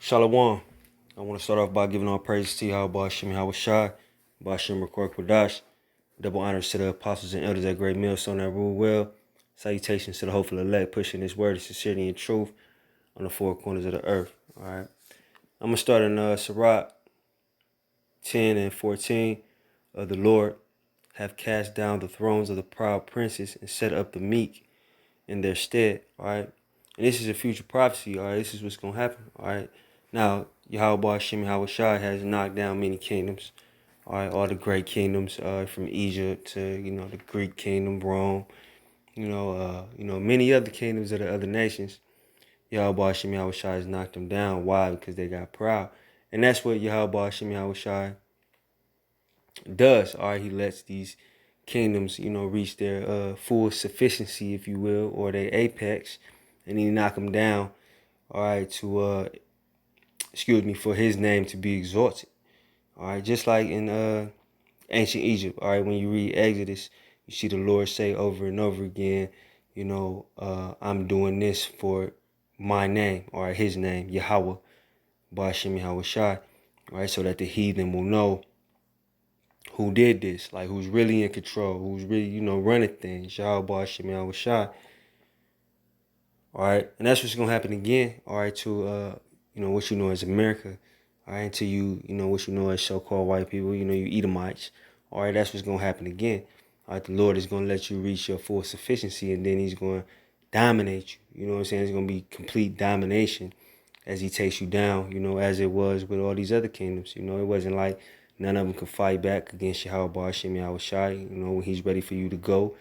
Shalom. I want to start off by giving all praise to Yahweh Shem Shai, Bashem Rakor Kodash. Double honors to the apostles and elders at Great Millstone that rule well. Salutations to the hopeful elect, pushing this word of sincerity and truth on the four corners of the earth. All right. I'm going to start in Sirach 10 and 14. The Lord have cast down the thrones of the proud princes and set up the meek in their stead. All right. And this is a future prophecy. All right. This is what's going to happen. All right. Now, Yahweh Hashem Shai has knocked down many kingdoms. All right, all the great kingdoms, from Egypt to the Greek kingdom, Rome, many other kingdoms of the other nations. Yahweh Hashem Shai has knocked them down. Why? Because they got proud, and that's what Yahweh Hashem Shai does. All right, he lets these kingdoms, reach their full sufficiency, if you will, or their apex, and he knock them down. All right, to for his name to be exalted. All right, just like in ancient Egypt. All right, when you read Exodus, you see the Lord say over and over again, I'm doing this for my name, or his name, Yahweh, Ba'ashem Yahweh Shai. All right, so that the heathen will know who did this, like who's really in control, who's really, running things, Yahweh Ba'ashem Yahweh Shai. All right, and that's what's gonna happen again. All right, to what you know as America. All right, to what you know as so-called white people. You Edomites. All right, that's what's gonna happen again. All right, the Lord is gonna let you reach your full sufficiency, and then He's gonna dominate you. You know what I'm saying? It's gonna be complete domination as He takes you down. As it was with all these other kingdoms. It wasn't like none of them could fight back against Yahweh Hashem Yahweh Shai. When He's ready for you to go,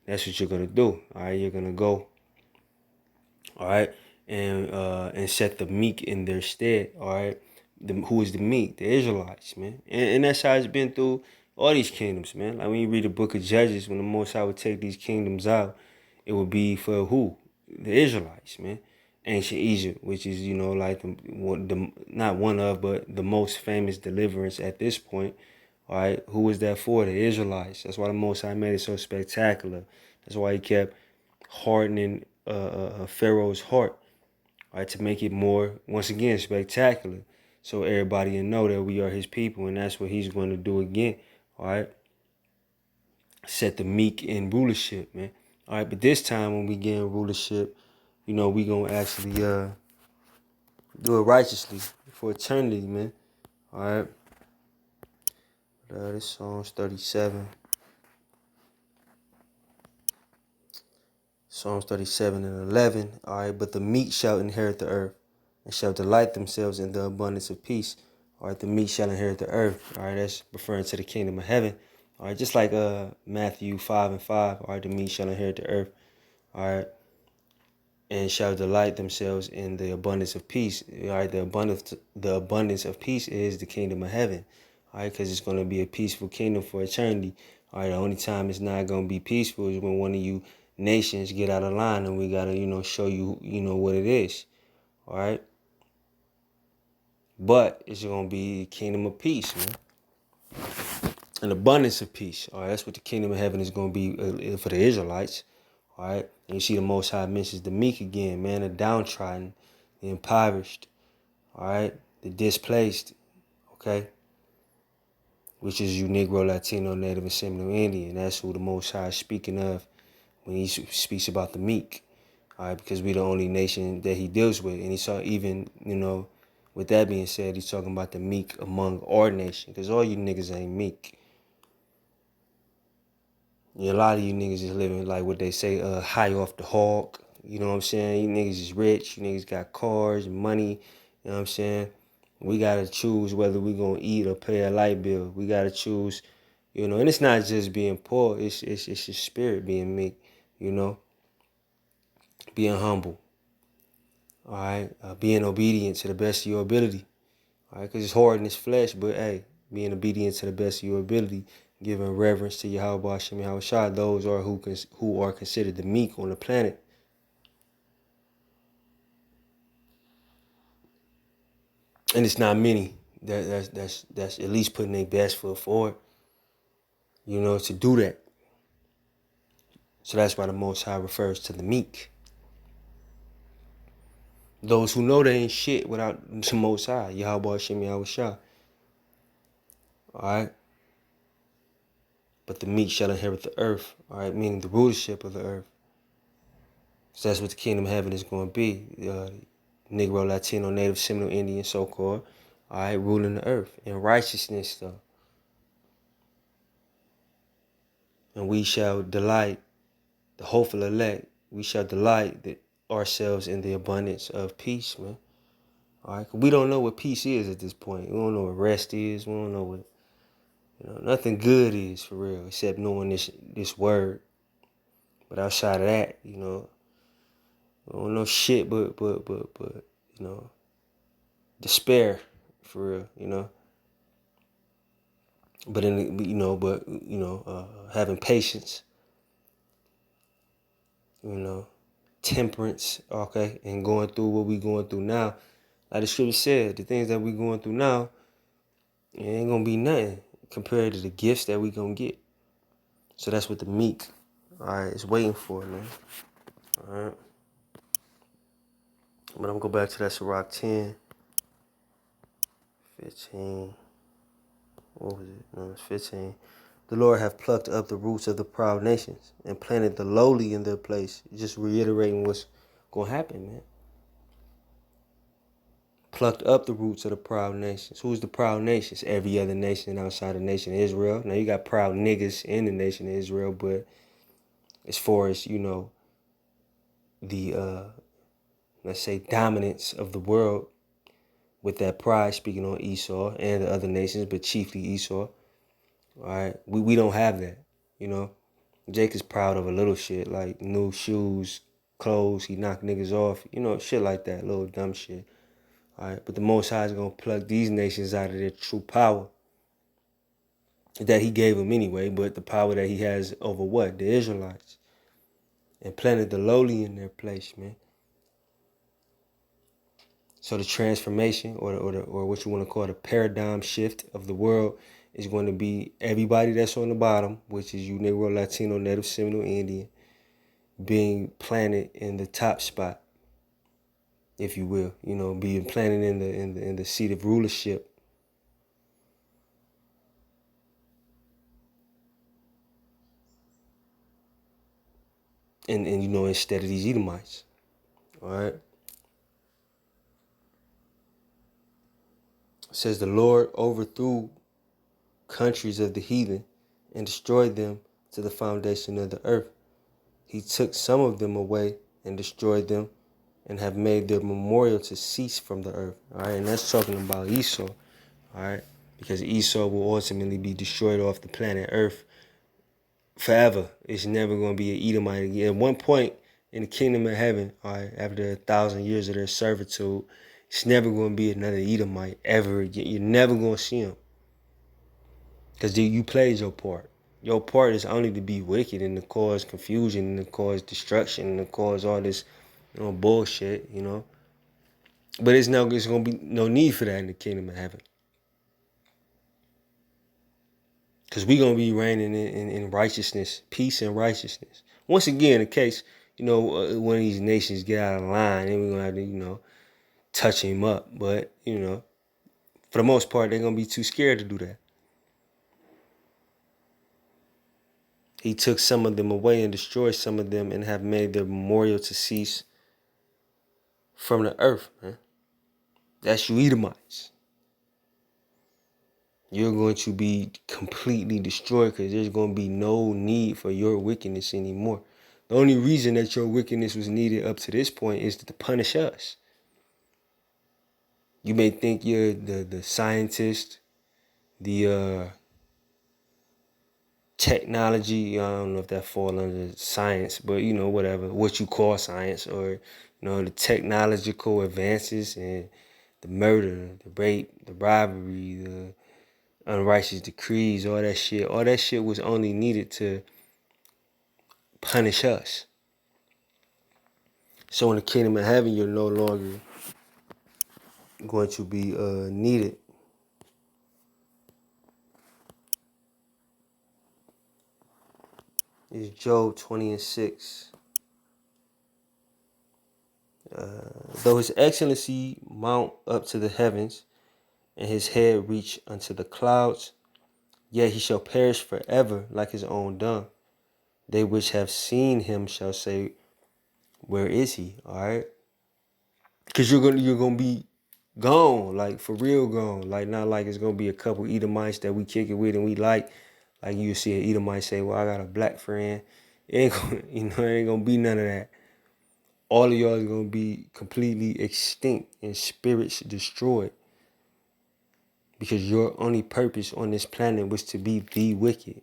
that's what you're gonna do. All right, you're gonna go. All right, and set the meek in their stead. All right, who is the meek? The Israelites, man. And that's how it's been through all these kingdoms, man. Like when you read the book of Judges, when the Most High would take these kingdoms out, it would be for who? The Israelites, man. Ancient Egypt, which is like the not one of, but the most famous deliverance at this point. All right, who was that for? The Israelites. That's why the Most High made it so spectacular. That's why He kept hardening Pharaoh's heart, right, to make it more, once again, spectacular, so everybody will know that we are His people, and that's what He's going to do again. All right, set the meek in rulership, man. All right, but this time when we get in rulership, we gonna actually do it righteously for eternity, man. All right, this Psalms 37. Psalms 37 and 11. All right, but the meek shall inherit the earth and shall delight themselves in the abundance of peace. All right, the meek shall inherit the earth. All right, that's referring to the kingdom of heaven. All right, just like Matthew 5 and 5. All right, the meek shall inherit the earth. All right, and shall delight themselves in the abundance of peace. All right, the abundance of peace is the kingdom of heaven. All right, because it's going to be a peaceful kingdom for eternity. All right, the only time it's not going to be peaceful is when one of you nations get out of line, and we got to, show you, what it is. All right. But it's going to be a kingdom of peace, man. An abundance of peace. All right. That's what the kingdom of heaven is going to be for the Israelites. All right. And you see the Most High mentions the meek again, man, the downtrodden, the impoverished. All right. The displaced. Okay. Which is you Negro, Latino, Native, and Seminole Indian. That's who the Most High is speaking of when He speaks about the meek. All right, because we're the only nation that He deals with. And He saw even, with that being said, He's talking about the meek among our nation. Because all you niggas ain't meek. A lot of you niggas is living like what they say, high off the hog. You know what I'm saying? You niggas is rich. You niggas got cars and money. You know what I'm saying? We got to choose whether we going to eat or pay a light bill. We got to choose, and it's not just being poor. It's your spirit being meek, being humble. All right, being obedient to the best of your ability. All right, because it's hard in this flesh, but hey, being obedient to the best of your ability, giving reverence to Yahweh Hashem Yahweh Shai, those are who are considered the meek on the planet. And it's not many that's at least putting their best foot forward, to do that. So that's why the Most High refers to the meek. Those who know they ain't shit without the Most High, Yahweh Hashem Yahweh Shah. Alright? But the meek shall inherit the earth. Alright? Meaning the rulership of the earth. So that's what the kingdom of heaven is going to be. Negro, Latino, Native, Seminole, Indian, so-called. Alright? Ruling the earth. In righteousness, though. And we shall delight, the hopeful elect, we shall delight ourselves in the abundance of peace, man. All right, we don't know what peace is at this point. We don't know what rest is. We don't know what, nothing good is for real, except knowing this word. But outside of that, we don't know shit, but despair, for real, But having patience, temperance, okay, and going through what we going through now. Like the scripture said, the things that we going through now, it ain't gonna be nothing compared to the gifts that we gonna get. So that's what the meek, all right, is waiting for, man. All right. But I'm gonna go back to that Sirach 10, 15. What was it? No, it's 15. The Lord hath plucked up the roots of the proud nations and planted the lowly in their place. Just reiterating what's gonna happen, man. Plucked up the roots of the proud nations. Who's the proud nations? Every other nation outside the nation of Israel. Now you got proud niggas in the nation of Israel, but as far as, the let's say dominance of the world with that pride, speaking on Esau and the other nations, but chiefly Esau. All right, we don't have that, Jake is proud of a little shit like new shoes, clothes. He knocked niggas off, shit like that, little dumb shit. All right, but the Most High is gonna plug these nations out of their true power that He gave them anyway, but the power that He has over what? The Israelites, and planted the lowly in their place, man. So the transformation, or what you want to call the paradigm shift of the world, is going to be everybody that's on the bottom, which is you Negro, Latino, Native, Seminole, Indian, being planted in the top spot, if you will. Being planted in the seat of rulership. And instead of these Edomites. All right. It says the Lord overthrew countries of the heathen and destroyed them to the foundation of the earth. He took some of them away and destroyed them and have made their memorial to cease from the earth. All right, and that's talking about Esau. All right, because Esau will ultimately be destroyed off the planet Earth forever. It's never going to be an Edomite again. At one point in the kingdom of heaven, all right, after 1,000 years of their servitude, it's never going to be another Edomite ever again. You're never going to see him. Because you played your part. Your part is only to be wicked and to cause confusion and to cause destruction and to cause all this bullshit, But it's going to be no need for that in the kingdom of heaven. Because we're going to be reigning in righteousness, peace and righteousness. Once again, in case, one of these nations get out of line, then we're going to have to, touch him up. But, for the most part, they're going to be too scared to do that. He took some of them away and destroyed some of them and have made their memorial to cease from the earth, man. That's you Edomites. You're going to be completely destroyed because there's going to be no need for your wickedness anymore. The only reason that your wickedness was needed up to this point is to punish us. You may think you're the scientist, the technology. I don't know if that falls under science, but whatever, what you call science, or the technological advances and the murder, the rape, the robbery, the unrighteous decrees, all that shit. All that shit was only needed to punish us. So in the kingdom of heaven, you're no longer going to be needed. It's Job 20:6. Though his excellency mount up to the heavens, and his head reach unto the clouds, yet he shall perish forever like his own dung. They which have seen him shall say, where is he? All right. Because you're gonna be gone, like for real gone. Like not like it's gonna be a couple Edomites that we kick it with and we like you see an Edomite say, well, I got a black friend. It ain't gonna, it ain't gonna be none of that. All of y'all is gonna be completely extinct and spirits destroyed. Because your only purpose on this planet was to be the wicked.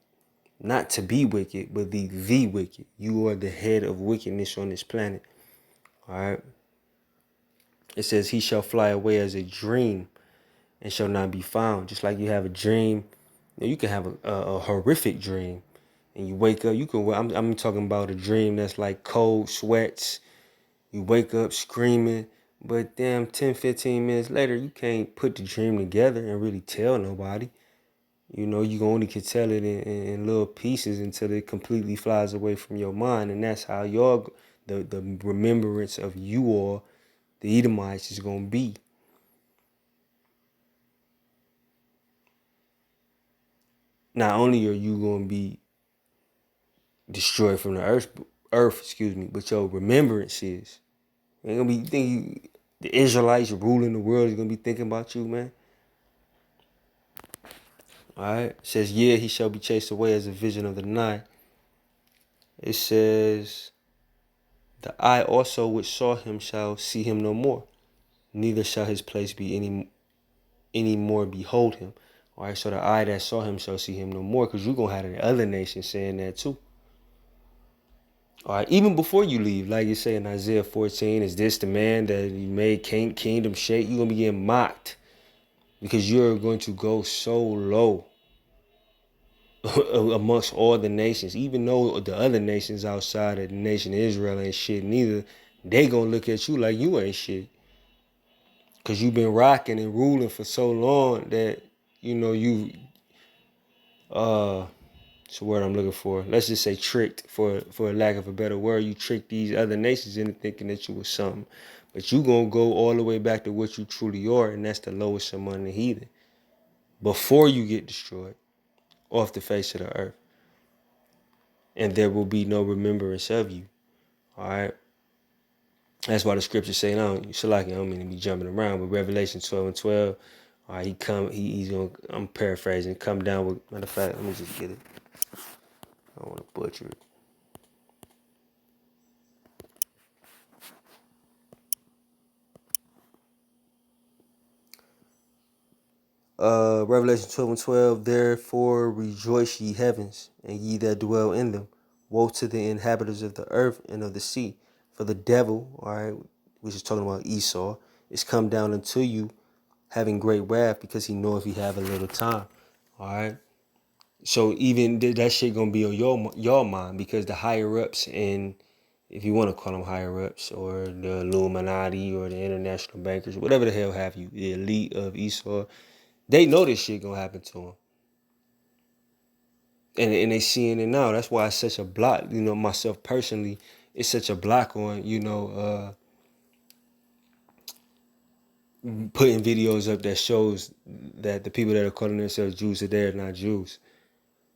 Not to be wicked, but the wicked. You are the head of wickedness on this planet. All right. It says he shall fly away as a dream and shall not be found. Just like you have a dream, you can have a horrific dream, and you wake up. You can. I'm talking about a dream that's like cold sweats. You wake up screaming, but damn, 10, 15 minutes later, you can't put the dream together and really tell nobody. You know, you only can tell it in little pieces until it completely flies away from your mind, and that's how the remembrance of you all, the Edomites, is gonna be. Not only are you gonna be destroyed from the earth, excuse me, but your remembrance is. Ain't gonna be thinking the Israelites ruling the world is gonna be thinking about you, man. All right. It says, yeah, he shall be chased away as a vision of the night. It says, the eye also which saw him shall see him no more, neither shall his place be any more behold him. All right, so the eye that saw him shall see him no more, because you're gonna have the other nations saying that too. All right, even before you leave, like you say in Isaiah 14, is this the man that you made kingdom shake? You're gonna be getting mocked because you're going to go so low amongst all the nations. Even though the other nations outside of the nation of Israel ain't shit neither, they gonna look at you like you ain't shit. Cause you've been rocking and ruling for so long that, you it's the word I'm looking for. Let's just say tricked, for lack of a better word. You tricked these other nations into thinking that you was something. But you gonna go all the way back to what you truly are, and that's the lowest among the heathen. Before you get destroyed off the face of the earth. And there will be no remembrance of you. All right. That's why the scriptures say, I don't mean to be jumping around, but Revelation 12:12, all right, he's gonna, I'm paraphrasing, come down with, matter of fact, let me just get it. I don't want to butcher it. Revelation 12:12, therefore rejoice ye heavens, and ye that dwell in them. Woe to the inhabitants of the earth and of the sea. For the devil, all right, which is talking about Esau, is come down unto you, having great wrath, because he knoweth he have a little time. All right. So even that shit gonna be on your mind, because the higher ups, and if you want to call them higher ups, or the Illuminati, or the international bankers, whatever the hell have you, the elite of Esau, they know this shit gonna happen to them, and they seeing it now. That's why it's such a block. Myself personally, it's such a block on putting videos up that shows that the people that are calling themselves Jews today are not Jews,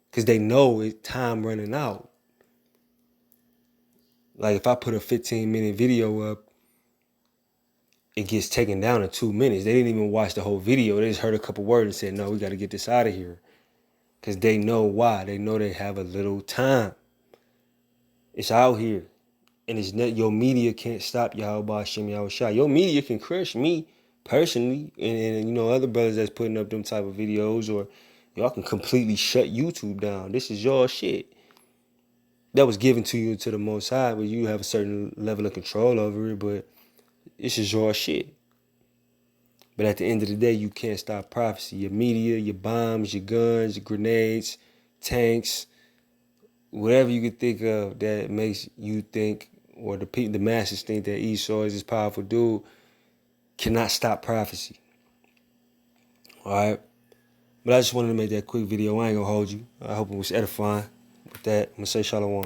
because they know it's time running out. Like if I put a 15-minute video up, it gets taken down in 2 minutes. They didn't even watch the whole video. They just heard a couple words and said, no, we got to get this out of here. Because they know why. They know they have a little time. It's out here. And it's not, your media can't stop Yahweh Shem Yahushua. Your media can crush me personally. And other brothers that's putting up them type of videos. Or y'all can completely shut YouTube down. This is your shit. That was given to you to the Most High, but you have a certain level of control over it. But this is your shit. But at the end of the day, you can't stop prophecy. Your media, your bombs, your guns, your grenades, tanks, whatever you could think of that makes you think, or the masses think that Esau is this powerful dude, cannot stop prophecy. All right? But I just wanted to make that quick video. I ain't going to hold you. I hope it was edifying. With that, I'm going to say shalom.